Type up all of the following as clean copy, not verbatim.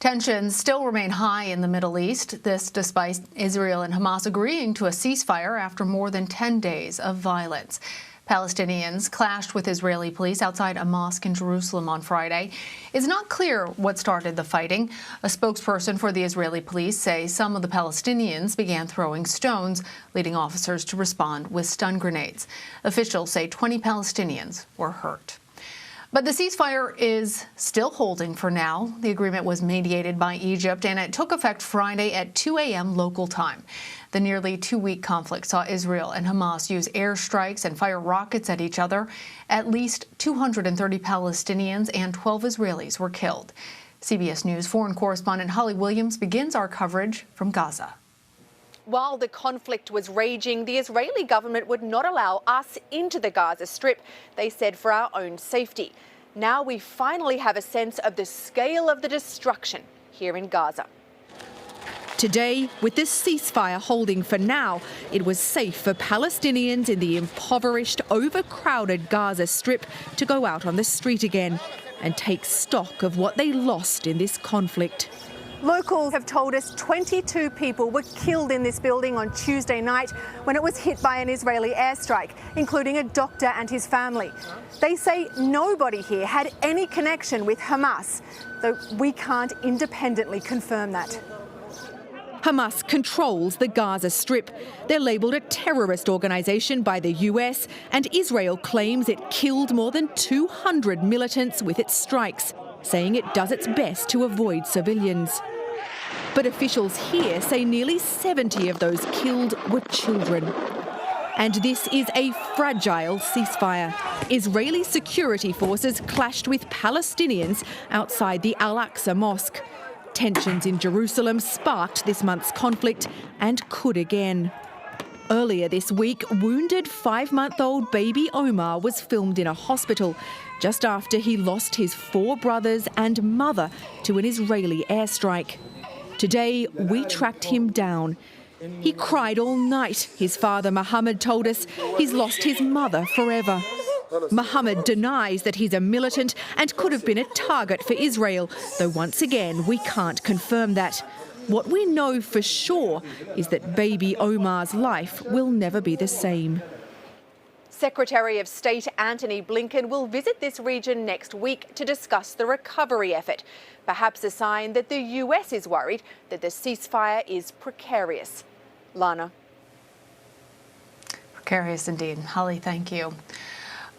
Tensions still remain high in the Middle East, this despite Israel and Hamas agreeing to a ceasefire after more than 10 days of violence. Palestinians clashed with Israeli police outside a mosque in Jerusalem on Friday. It's not clear what started the fighting. A spokesperson for the Israeli police says some of the Palestinians began throwing stones, leading officers to respond with stun grenades. Officials say 20 Palestinians were hurt. But the ceasefire is still holding for now. The agreement was mediated by Egypt, and it took effect Friday at 2 a.m. local time. The nearly two-week conflict saw Israel and Hamas use airstrikes and fire rockets at each other. At least 230 Palestinians and 12 Israelis were killed. CBS News foreign correspondent Holly Williams begins our coverage from Gaza. While the conflict was raging, the Israeli government would not allow us into the Gaza Strip, they said, for our own safety. Now we finally have a sense of the scale of the destruction here in Gaza. Today, with this ceasefire holding for now, it was safe for Palestinians in the impoverished, overcrowded Gaza Strip to go out on the street again and take stock of what they lost in this conflict. Locals have told us 22 people were killed in this building on Tuesday night when it was hit by an Israeli airstrike, including a doctor and his family. They say nobody here had any connection with Hamas, though we can't independently confirm that. Hamas controls the Gaza Strip. They're labelled a terrorist organisation by the US, and Israel claims it killed more than 200 militants with its strikes, saying it does its best to avoid civilians. But officials here say nearly 70 of those killed were children. And this is a fragile ceasefire. Israeli security forces clashed with Palestinians outside the Al-Aqsa Mosque. Tensions in Jerusalem sparked this month's conflict and could again. Earlier this week, wounded 5-month-old baby Omar was filmed in a hospital just after he lost his 4 brothers and mother to an Israeli airstrike. Today, we tracked him down. He cried all night. His father, Mohammed, told us he's lost his mother forever. Mohammed denies that he's a militant and could have been a target for Israel, though once again, we can't confirm that. What we know for sure is that baby Omar's life will never be the same. Secretary of State Antony Blinken will visit this region next week to discuss the recovery effort, perhaps a sign that the US is worried that the ceasefire is precarious. Lana. Precarious indeed. Holly, thank you.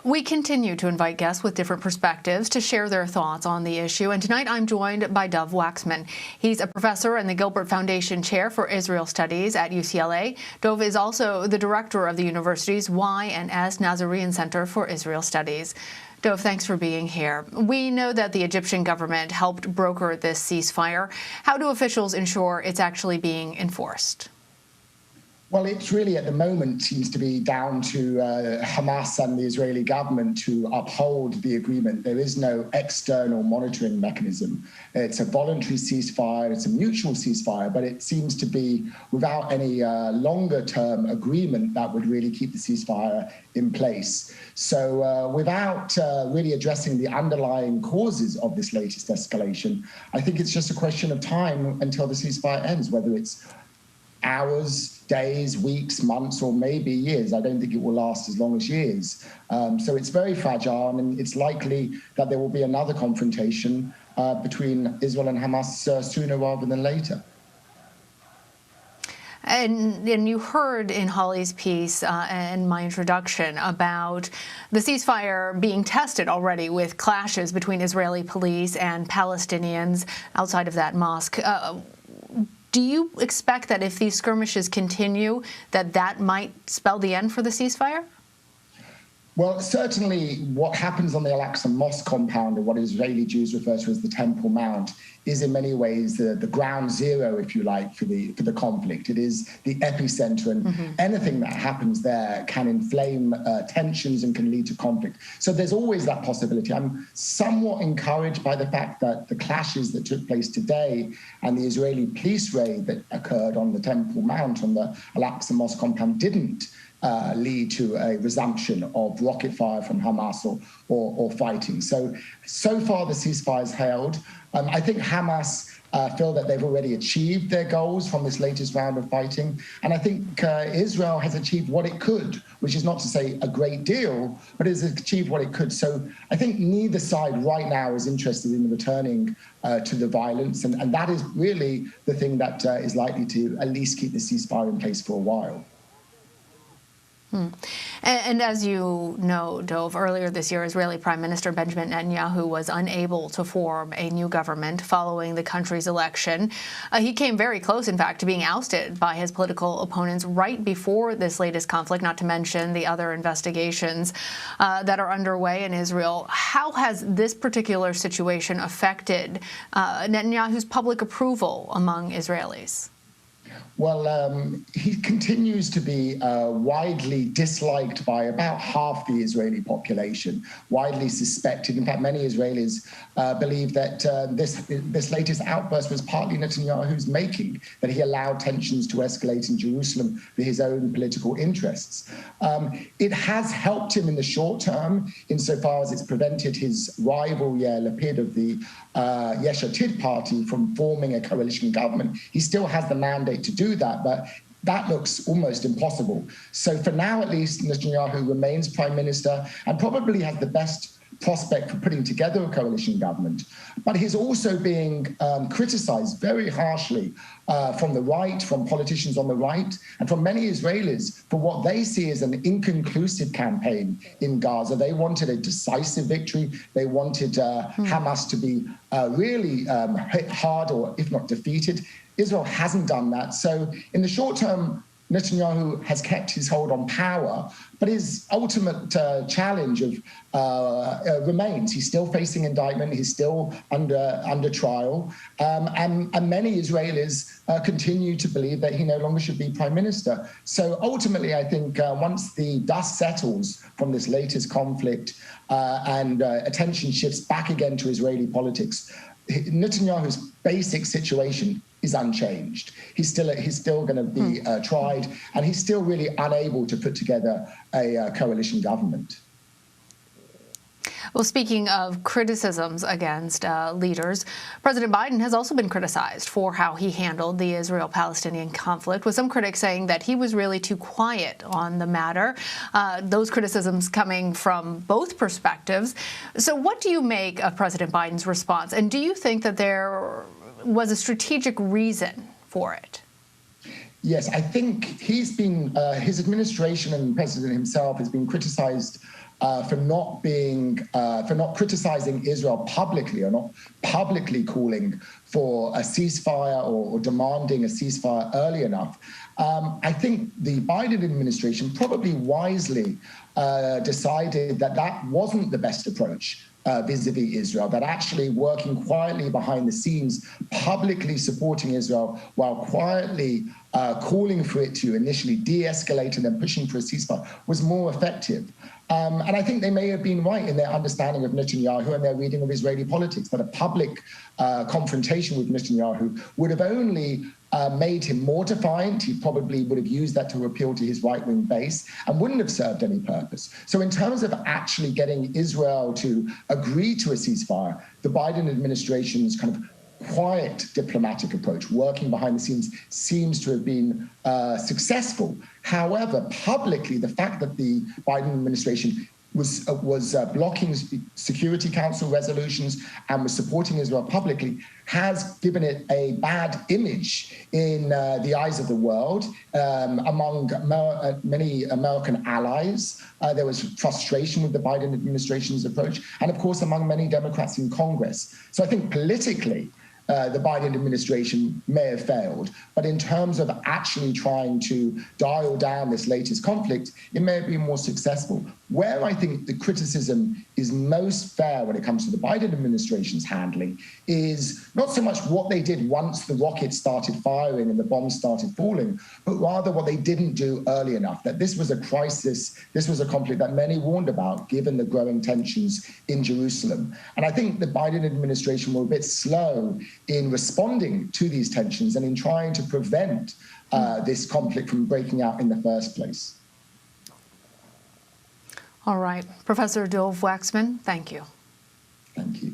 We continue to invite guests with different perspectives to share their thoughts on the issue. And tonight I'm joined by Dov Waxman. He's a professor and the Gilbert Foundation Chair for Israel Studies at UCLA. Dov is also the director of the university's Y&S Nazarene Center for Israel Studies. Dov, thanks for being here. We know that the Egyptian government helped broker this ceasefire. How do officials ensure it's actually being enforced? Well, it's really at the moment seems to be down to Hamas and the Israeli government to uphold the agreement. There is no external monitoring mechanism. It's a voluntary ceasefire, it's a mutual ceasefire, but it seems to be without any longer-term agreement that would really keep the ceasefire in place. So without really addressing the underlying causes of this latest escalation, I think it's just a question of time until the ceasefire ends, whether it's hours, days, weeks, months, or maybe years. I don't think it will last as long as years. So it's very fragile, and it's likely that there will be another confrontation between Israel and Hamas sooner rather than later. And you heard in Holly's piece and my introduction about the ceasefire being tested already with clashes between Israeli police and Palestinians outside of that mosque. Do you expect that if these skirmishes continue, that might spell the end for the ceasefire? Well, certainly what happens on the Al-Aqsa Mosque compound, or what Israeli Jews refer to as the Temple Mount, is in many ways the ground zero, if you like, for the conflict. It is the epicenter, and anything that happens there can inflame tensions and can lead to conflict. So there's always that possibility. I'm somewhat encouraged by the fact that the clashes that took place today and the Israeli police raid that occurred on the Temple Mount on the Al-Aqsa Mosque compound didn't lead to a resumption of rocket fire from Hamas or fighting. So far the ceasefire is held. I think Hamas feel that they've already achieved their goals from this latest round of fighting. And I think Israel has achieved what it could, which is not to say a great deal, but it has achieved what it could. So I think neither side right now is interested in returning to the violence. And that is really the thing that is likely to at least keep the ceasefire in place for a while. And as you know, Dov, earlier this year, Israeli Prime Minister Benjamin Netanyahu was unable to form a new government following the country's election. He came very close, in fact, to being ousted by his political opponents right before this latest conflict, not to mention the other investigations that are underway in Israel. How has this particular situation affected Netanyahu's public approval among Israelis? Well, he continues to be widely disliked by about half the Israeli population, widely suspected. In fact, many Israelis believe that this latest outburst was partly Netanyahu's making, that he allowed tensions to escalate in Jerusalem for his own political interests. It has helped him in the short term, insofar as it's prevented his rival, Yair Lapid of the Yesh Atid party from forming a coalition government. He still has the mandate to do that, but that looks almost impossible. So for now, at least, Netanyahu remains prime minister and probably has the best prospect for putting together a coalition government. But he's also being criticized very harshly from the right, from politicians on the right, and from many Israelis for what they see as an inconclusive campaign in Gaza. They wanted a decisive victory. They wanted Hamas to be really hit hard, or if not defeated. Israel hasn't done that. So in the short term, Netanyahu has kept his hold on power, but his ultimate challenge remains. He's still facing indictment. He's still under trial. And many Israelis continue to believe that he no longer should be prime minister. So ultimately, I think once the dust settles from this latest conflict and attention shifts back again to Israeli politics, Netanyahu's basic situation is unchanged. He's still going to be tried, and he's still really unable to put together a coalition government. Well, speaking of criticisms against leaders, President Biden has also been criticized for how he handled the Israel-Palestinian conflict, with some critics saying that he was really too quiet on the matter. Those criticisms coming from both perspectives. So what do you make of President Biden's response? And do you think that there was a strategic reason for it? Yes, I think he's been, his administration and president himself has been criticized for not criticizing Israel publicly, or not publicly calling for a ceasefire or demanding a ceasefire early enough. I think the Biden administration probably wisely decided that that wasn't the best approach vis-a-vis Israel, that actually working quietly behind the scenes, publicly supporting Israel while quietly calling for it to initially de-escalate and then pushing for a ceasefire was more effective. And I think they may have been right in their understanding of Netanyahu and their reading of Israeli politics, that a public confrontation with Netanyahu would have only made him more defiant. He probably would have used that to appeal to his right-wing base and wouldn't have served any purpose. So in terms of actually getting Israel to agree to a ceasefire, the Biden administration's kind of quiet diplomatic approach, working behind the scenes, seems to have been successful. However, publicly, the fact that the Biden administration was blocking Security Council resolutions and was supporting Israel publicly has given it a bad image in the eyes of the world among many American allies. There was frustration with the Biden administration's approach, and of course among many Democrats in Congress. So I think politically, the Biden administration may have failed. But in terms of actually trying to dial down this latest conflict, it may have been more successful. Where I think the criticism is most fair when it comes to the Biden administration's handling is not so much what they did once the rockets started firing and the bombs started falling, but rather what they didn't do early enough, that this was a crisis, this was a conflict that many warned about, given the growing tensions in Jerusalem. And I think the Biden administration were a bit slow in responding to these tensions and in trying to prevent this conflict from breaking out in the first place. All right. Professor Dov Waxman, thank you. Thank you.